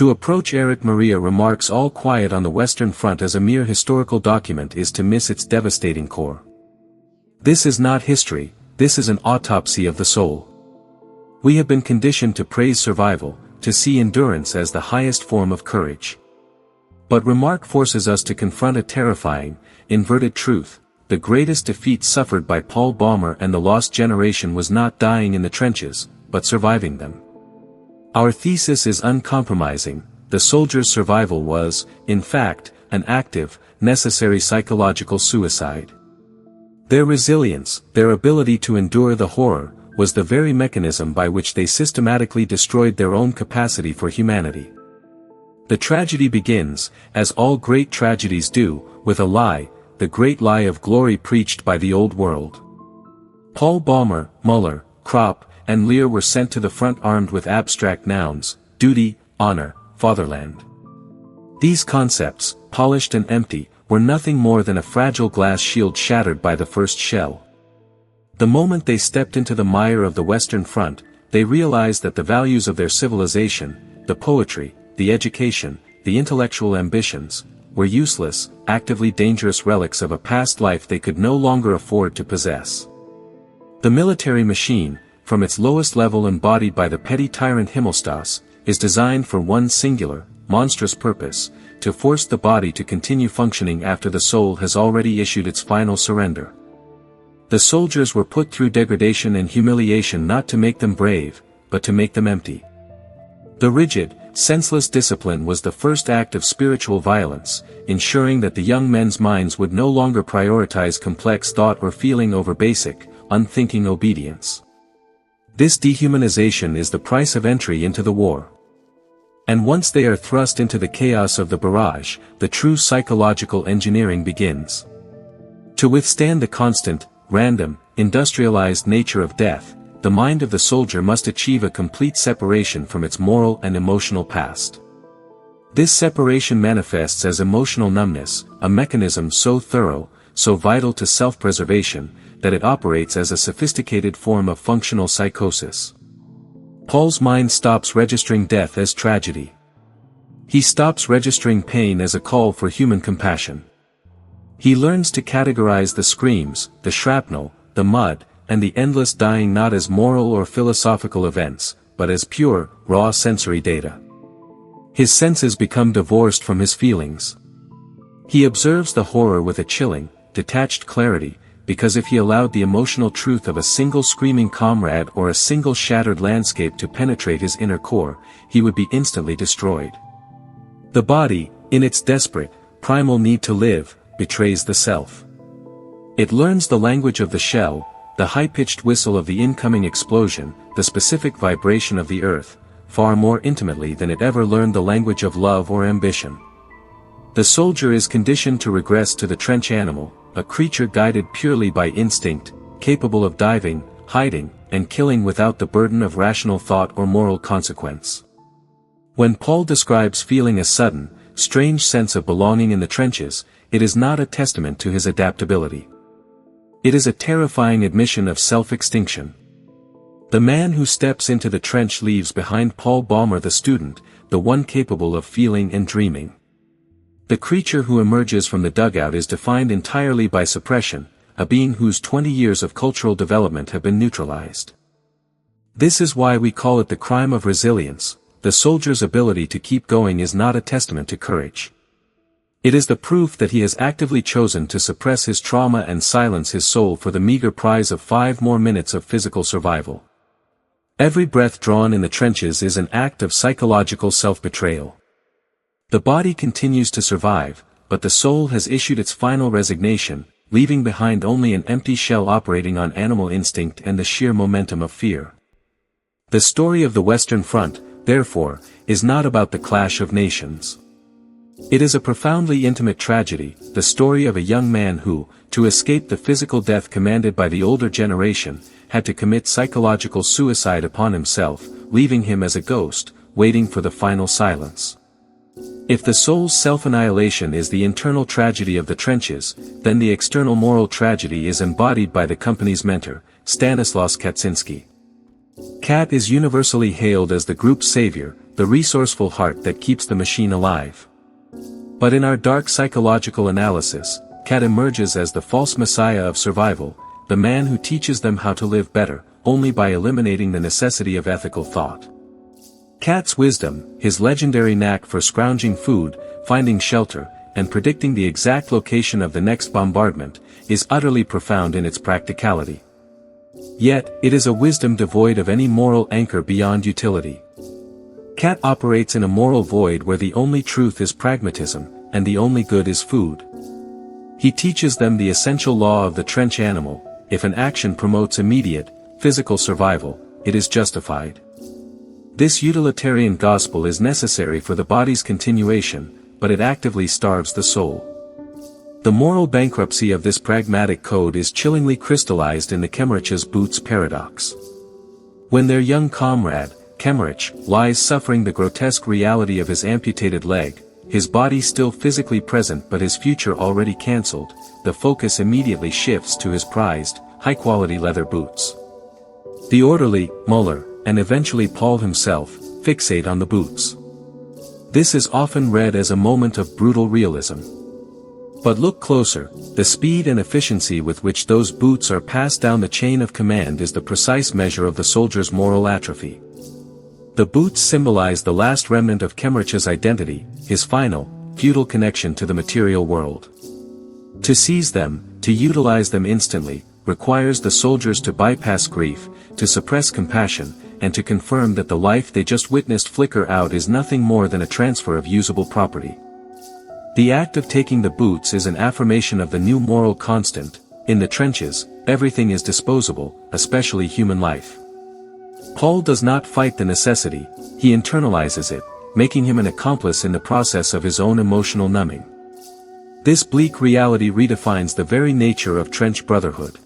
To approach Erich Maria Remarque's All Quiet on the Western Front as a mere historical document is to miss its devastating core. This is not history, this is an autopsy of the soul. We have been conditioned to praise survival, to see endurance as the highest form of courage. But Remarque forces us to confront a terrifying, inverted truth. The greatest defeat suffered by Paul Baumer and the lost generation was not dying in the trenches, but surviving them. Our thesis is uncompromising: the soldier's survival was, in fact, an active, necessary psychological suicide. Their resilience, their ability to endure the horror, was the very mechanism by which they systematically destroyed their own capacity for humanity. The tragedy begins, as all great tragedies do, with a lie, the great lie of glory preached by the old world. Paul Baumer, Müller, Kropp, and Lear were sent to the front armed with abstract nouns: duty, honor, fatherland. These concepts, polished and empty, were nothing more than a fragile glass shield shattered by the first shell. The moment they stepped into the mire of the Western Front, they realized that the values of their civilization, the poetry, the education, the intellectual ambitions, were useless, actively dangerous relics of a past life they could no longer afford to possess. The military machine, from its lowest level embodied by the petty tyrant Himmelstas, is designed for one singular, monstrous purpose: to force the body to continue functioning after the soul has already issued its final surrender. The soldiers were put through degradation and humiliation not to make them brave, but to make them empty. The rigid, senseless discipline was the first act of spiritual violence, ensuring that the young men's minds would no longer prioritize complex thought or feeling over basic, unthinking obedience. This dehumanization is the price of entry into the war. And once they are thrust into the chaos of the barrage, the true psychological engineering begins. To withstand the constant, random, industrialized nature of death, the mind of the soldier must achieve a complete separation from its moral and emotional past. This separation manifests as emotional numbness, a mechanism so thorough, so vital to self-preservation, that it operates as a sophisticated form of functional psychosis. Paul's mind stops registering death as tragedy. He stops registering pain as a call for human compassion. He learns to categorize the screams, the shrapnel, the mud, and the endless dying not as moral or philosophical events, but as pure, raw sensory data. His senses become divorced from his feelings. He observes the horror with a chilling, detached clarity, because if he allowed the emotional truth of a single screaming comrade or a single shattered landscape to penetrate his inner core, he would be instantly destroyed. The body, in its desperate, primal need to live, betrays the self. It learns the language of the shell, the high-pitched whistle of the incoming explosion, the specific vibration of the earth, far more intimately than it ever learned the language of love or ambition. The soldier is conditioned to regress to the trench animal, a creature guided purely by instinct, capable of diving, hiding, and killing without the burden of rational thought or moral consequence. When Paul describes feeling a sudden, strange sense of belonging in the trenches, it is not a testament to his adaptability. It is a terrifying admission of self-extinction. The man who steps into the trench leaves behind Paul Baumer the student, the one capable of feeling and dreaming. The creature who emerges from the dugout is defined entirely by suppression, a being whose 20 years of cultural development have been neutralized. This is why we call it the crime of resilience. The soldier's ability to keep going is not a testament to courage. It is the proof that he has actively chosen to suppress his trauma and silence his soul for the meager prize of 5 more minutes of physical survival. Every breath drawn in the trenches is an act of psychological self-betrayal. The body continues to survive, but the soul has issued its final resignation, leaving behind only an empty shell operating on animal instinct and the sheer momentum of fear. The story of the Western Front, therefore, is not about the clash of nations. It is a profoundly intimate tragedy, the story of a young man who, to escape the physical death commanded by the older generation, had to commit psychological suicide upon himself, leaving him as a ghost, waiting for the final silence. If the soul's self-annihilation is the internal tragedy of the trenches, then the external moral tragedy is embodied by the company's mentor, Stanisław Kaczynski. Cat is universally hailed as the group's savior, the resourceful heart that keeps the machine alive. But in our dark psychological analysis, Cat emerges as the false messiah of survival, the man who teaches them how to live better, only by eliminating the necessity of ethical thought. Cat's wisdom, his legendary knack for scrounging food, finding shelter, and predicting the exact location of the next bombardment, is utterly profound in its practicality. Yet, it is a wisdom devoid of any moral anchor beyond utility. Cat operates in a moral void where the only truth is pragmatism, and the only good is food. He teaches them the essential law of the trench animal: if an action promotes immediate, physical survival, it is justified. This utilitarian gospel is necessary for the body's continuation, but it actively starves the soul. The moral bankruptcy of this pragmatic code is chillingly crystallized in the Kemmerich's boots paradox. When their young comrade, Kemmerich, lies suffering the grotesque reality of his amputated leg, his body still physically present but his future already cancelled, the focus immediately shifts to his prized, high-quality leather boots. The orderly, Muller, and eventually Paul himself, fixate on the boots. This is often read as a moment of brutal realism. But look closer, the speed and efficiency with which those boots are passed down the chain of command is the precise measure of the soldier's moral atrophy. The boots symbolize the last remnant of Kemmerich's identity, his final, futile connection to the material world. To seize them, to utilize them instantly, requires the soldiers to bypass grief, to suppress compassion, and to confirm that the life they just witnessed flicker out is nothing more than a transfer of usable property. The act of taking the boots is an affirmation of the new moral constant: in the trenches, everything is disposable, especially human life. Paul does not fight the necessity, he internalizes it, making him an accomplice in the process of his own emotional numbing. This bleak reality redefines the very nature of trench brotherhood.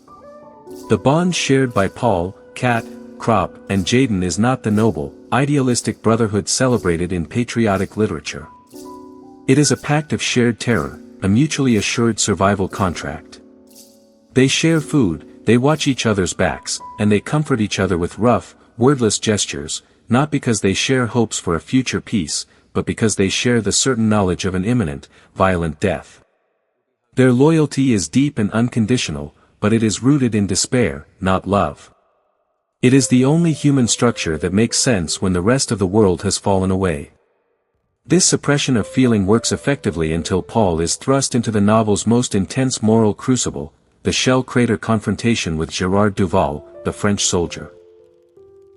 The bond shared by Paul, Cat, Krop, and Jaden is not the noble, idealistic brotherhood celebrated in patriotic literature. It is a pact of shared terror, a mutually assured survival contract. They share food, they watch each other's backs, and they comfort each other with rough, wordless gestures, not because they share hopes for a future peace, but because they share the certain knowledge of an imminent, violent death. Their loyalty is deep and unconditional, but it is rooted in despair, not love. It is the only human structure that makes sense when the rest of the world has fallen away. This suppression of feeling works effectively until Paul is thrust into the novel's most intense moral crucible, the shell crater confrontation with Gérard Duval, the French soldier.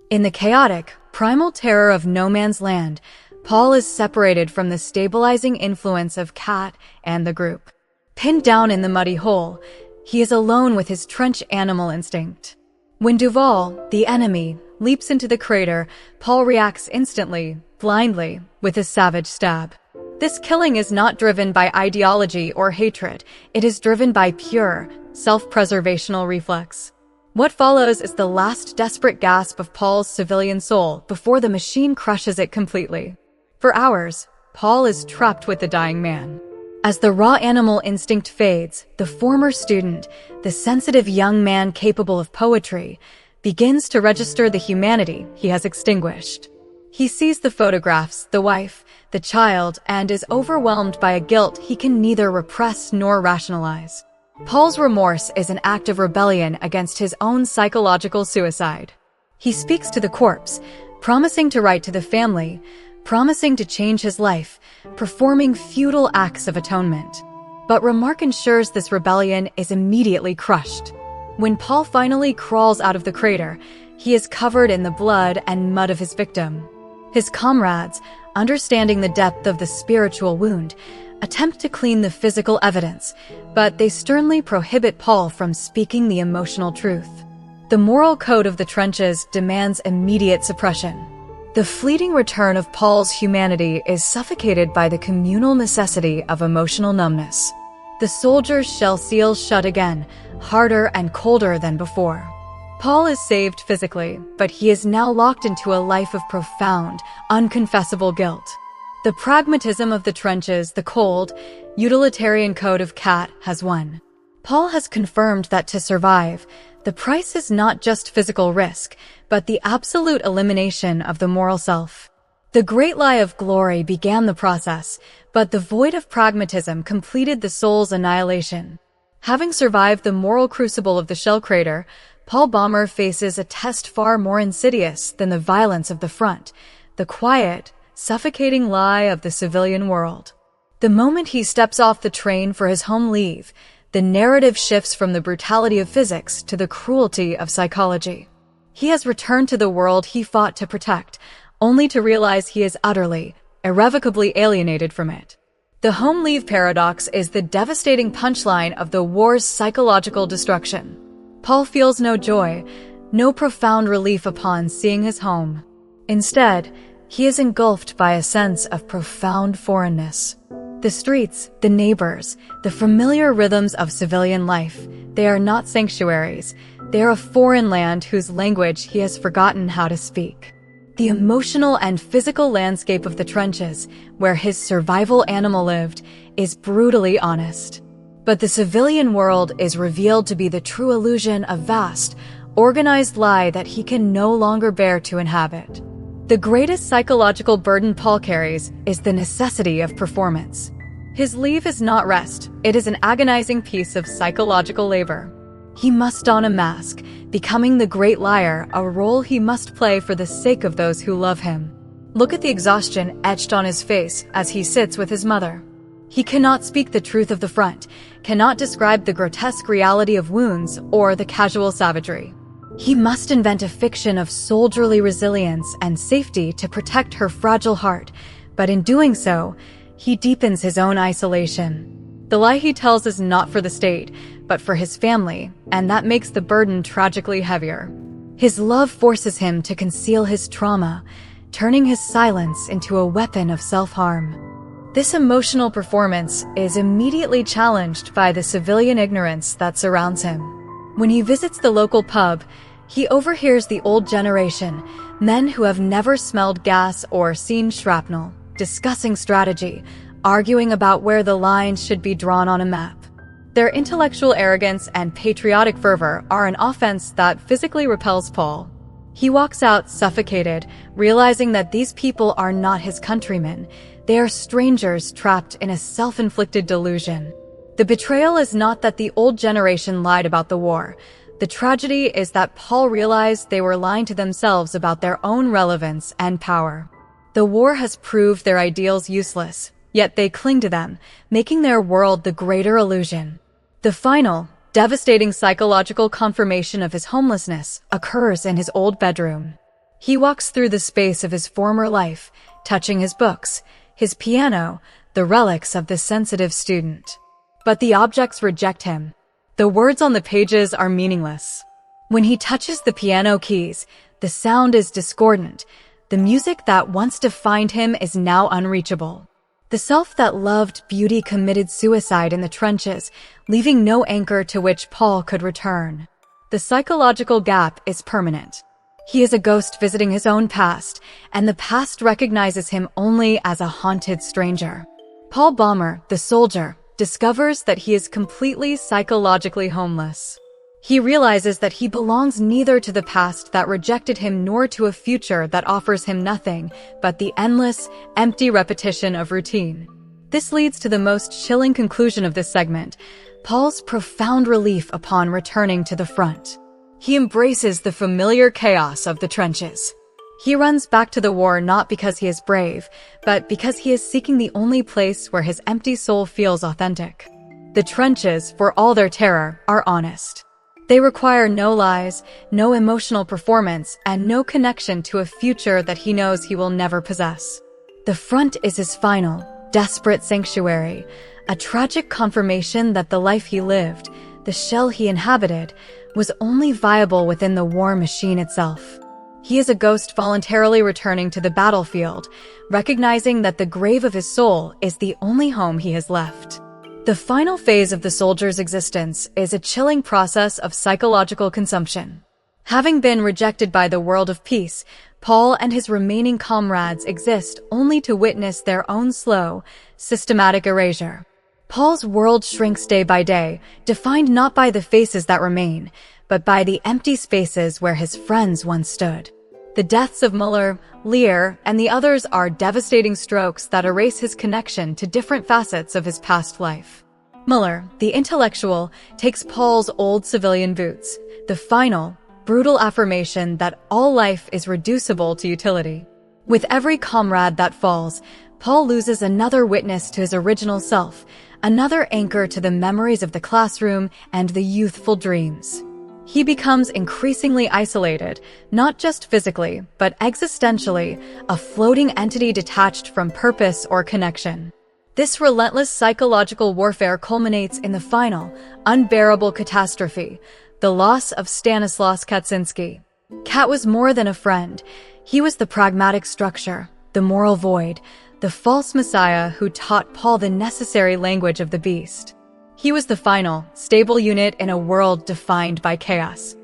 In the chaotic, primal terror of no man's land, Paul is separated from the stabilizing influence of Cat and the group. Pinned down in the muddy hole, he is alone with his trench animal instinct. When Duval, the enemy, leaps into the crater, Paul reacts instantly, blindly, with his savage stab. This killing is not driven by ideology or hatred, it is driven by pure, self-preservational reflex. What follows is the last desperate gasp of Paul's civilian soul before the machine crushes it completely. For hours, Paul is trapped with the dying man. As the raw animal instinct fades, the former student, the sensitive young man capable of poetry, begins to register the humanity he has extinguished. He sees the photographs, the wife, the child, and is overwhelmed by a guilt he can neither repress nor rationalize. Paul's remorse is an act of rebellion against his own psychological suicide. He speaks to the corpse, promising to write to the family, promising to change his life, performing futile acts of atonement. But remark ensures this rebellion is immediately crushed. When Paul finally crawls out of the crater, he is covered in the blood and mud of his victim. His comrades, understanding the depth of the spiritual wound, attempt to clean the physical evidence, but they sternly prohibit Paul from speaking the emotional truth. The moral code of the trenches demands immediate suppression. The fleeting return of Paul's humanity is suffocated by the communal necessity of emotional numbness. The soldier's shell seals shut again, harder and colder than before. Paul is saved physically, but he is now locked into a life of profound, unconfessable guilt. The pragmatism of the trenches, the cold, utilitarian code of Cat has won. Paul has confirmed that to survive, The price is not just physical risk, but the absolute elimination of the moral self. The great lie of glory began the process, but the void of pragmatism completed the soul's annihilation. Having survived the moral crucible of the shell crater, Paul Bäumer faces a test far more insidious than the violence of the front, the quiet, suffocating lie of the civilian world. The moment he steps off the train for his home leave, the narrative shifts from the brutality of physics to the cruelty of psychology. He has returned to the world he fought to protect, only to realize he is utterly, irrevocably alienated from it. The home leave paradox is the devastating punchline of the war's psychological destruction. Paul feels no joy, no profound relief upon seeing his home. Instead, he is engulfed by a sense of profound foreignness. The streets, the neighbors, the familiar rhythms of civilian life, they are not sanctuaries. They are a foreign land whose language he has forgotten how to speak. The emotional and physical landscape of the trenches, where his survival animal lived, is brutally honest. But the civilian world is revealed to be the true illusion of vast, organized lie that he can no longer bear to inhabit. The greatest psychological burden Paul carries is the necessity of performance. His leave is not rest, it is an agonizing piece of psychological labor. He must don a mask, becoming the great liar, a role he must play for the sake of those who love him. Look at the exhaustion etched on his face as he sits with his mother. He cannot speak the truth of the front, cannot describe the grotesque reality of wounds or the casual savagery. He must invent a fiction of soldierly resilience and safety to protect her fragile heart, but in doing so, he deepens his own isolation. The lie he tells is not for the state, but for his family, and that makes the burden tragically heavier. His love forces him to conceal his trauma, turning his silence into a weapon of self-harm. This emotional performance is immediately challenged by the civilian ignorance that surrounds him. When he visits the local pub, he overhears the old generation, men who have never smelled gas or seen shrapnel, discussing strategy, arguing about where the lines should be drawn on a map. Their intellectual arrogance and patriotic fervor are an offense that physically repels Paul. He walks out suffocated, realizing that these people are not his countrymen. They are strangers trapped in a self-inflicted delusion. The betrayal is not that the old generation lied about the war. The tragedy is that Paul realized they were lying to themselves about their own relevance and power. The war has proved their ideals useless, yet they cling to them, making their world the greater illusion. The final, devastating psychological confirmation of his homelessness occurs in his old bedroom. He walks through the space of his former life, touching his books, his piano, the relics of the sensitive student. But the objects reject him. The words on the pages are meaningless. When he touches the piano keys, the sound is discordant. The music that once defined him is now unreachable. The self that loved beauty committed suicide in the trenches, leaving no anchor to which Paul could return. The psychological gap is permanent. He is a ghost visiting his own past, and the past recognizes him only as a haunted stranger. Paul Bäumer, the soldier, discovers that he is completely psychologically homeless. He realizes that he belongs neither to the past that rejected him nor to a future that offers him nothing but the endless, empty repetition of routine. This leads to the most chilling conclusion of this segment, Paul's profound relief upon returning to the front. He embraces the familiar chaos of the trenches. He runs back to the war not because he is brave, but because he is seeking the only place where his empty soul feels authentic. The trenches, for all their terror, are honest. They require no lies, no emotional performance, and no connection to a future that he knows he will never possess. The front is his final, desperate sanctuary, a tragic confirmation that the life he lived, the shell he inhabited, was only viable within the war machine itself. He is a ghost voluntarily returning to the battlefield, recognizing that the grave of his soul is the only home he has left. The final phase of the soldier's existence is a chilling process of psychological consumption. Having been rejected by the world of peace, Paul and his remaining comrades exist only to witness their own slow, systematic erasure. Paul's world shrinks day by day, defined not by the faces that remain, but by the empty spaces where his friends once stood. The deaths of Muller, Lear, and the others are devastating strokes that erase his connection to different facets of his past life. Muller, the intellectual, takes Paul's old civilian boots, the final, brutal affirmation that all life is reducible to utility. With every comrade that falls, Paul loses another witness to his original self, another anchor to the memories of the classroom and the youthful dreams. He becomes increasingly isolated, not just physically, but existentially, a floating entity detached from purpose or connection. This relentless psychological warfare culminates in the final, unbearable catastrophe, the loss of Stanislaus Kaczynski. Kat was more than a friend. He was the pragmatic structure, the moral void, the false messiah who taught Paul the necessary language of the beast. He was the final, stable unit in a world defined by chaos.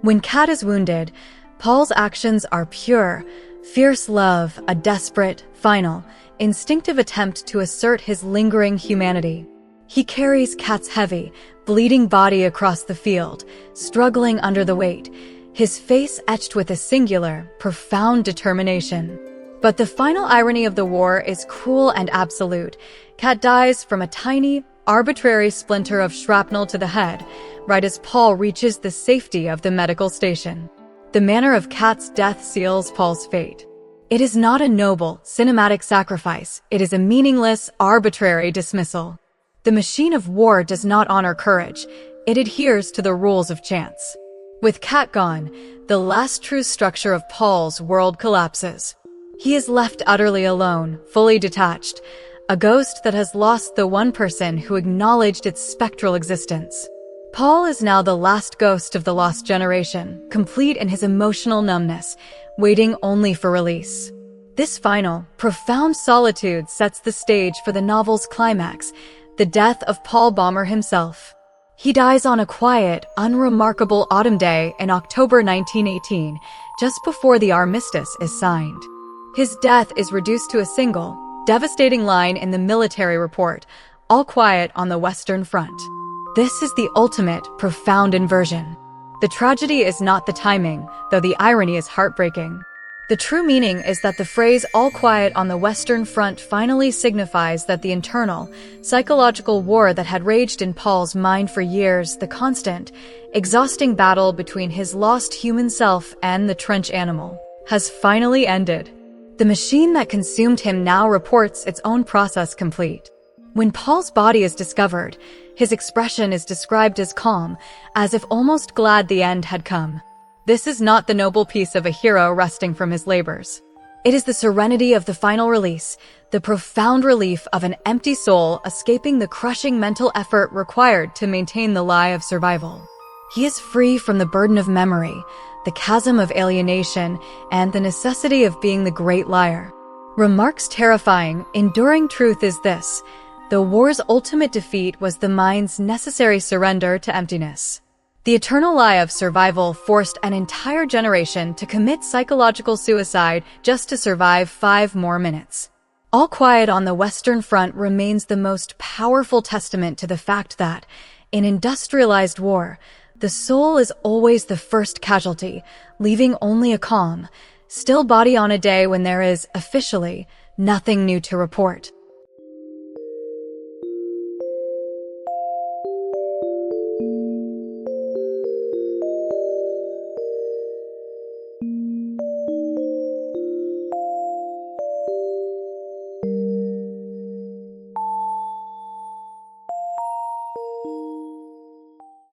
When Kat is wounded, Paul's actions are pure, fierce love, a desperate, final, instinctive attempt to assert his lingering humanity. He carries Kat's heavy, bleeding body across the field, struggling under the weight, his face etched with a singular, profound determination. But the final irony of the war is cruel and absolute. Kat dies from a tiny, arbitrary splinter of shrapnel to the head, right as Paul reaches the safety of the medical station. The manner of Kat's death seals Paul's fate. It is not a noble, cinematic sacrifice. It is a meaningless, arbitrary dismissal. The machine of war does not honor courage. It adheres to the rules of chance. With Kat gone, the last true structure of Paul's world collapses. He is left utterly alone, fully detached, a ghost that has lost the one person who acknowledged its spectral existence. Paul is now the last ghost of the lost generation, complete in his emotional numbness, waiting only for release. This final, profound solitude sets the stage for the novel's climax, the death of Paul Baumer himself. He dies on a quiet, unremarkable autumn day in October 1918, just before the armistice is signed. His death is reduced to a single, devastating line in the military report, "All quiet on the Western Front." This is the ultimate, profound inversion. The tragedy is not the timing, though the irony is heartbreaking. The true meaning is that the phrase "all quiet on the Western Front" finally signifies that the internal, psychological war that had raged in Paul's mind for years, the constant, exhausting battle between his lost human self and the trench animal, has finally ended. The machine that consumed him now reports its own process complete. When Paul's body is discovered, his expression is described as calm, as if almost glad the end had come. This is not the noble peace of a hero resting from his labors. It is the serenity of the final release, the profound relief of an empty soul escaping the crushing mental effort required to maintain the lie of survival. He is free from the burden of memory, the chasm of alienation, and the necessity of being the great liar. Remarks terrifying, enduring truth is this: the war's ultimate defeat was the mind's necessary surrender to emptiness. The eternal lie of survival forced an entire generation to commit psychological suicide just to survive 5 more minutes. All Quiet on the Western Front remains the most powerful testament to the fact that, in industrialized war, the soul is always the first casualty, leaving only a calm, still body on a day when there is, officially, nothing new to report.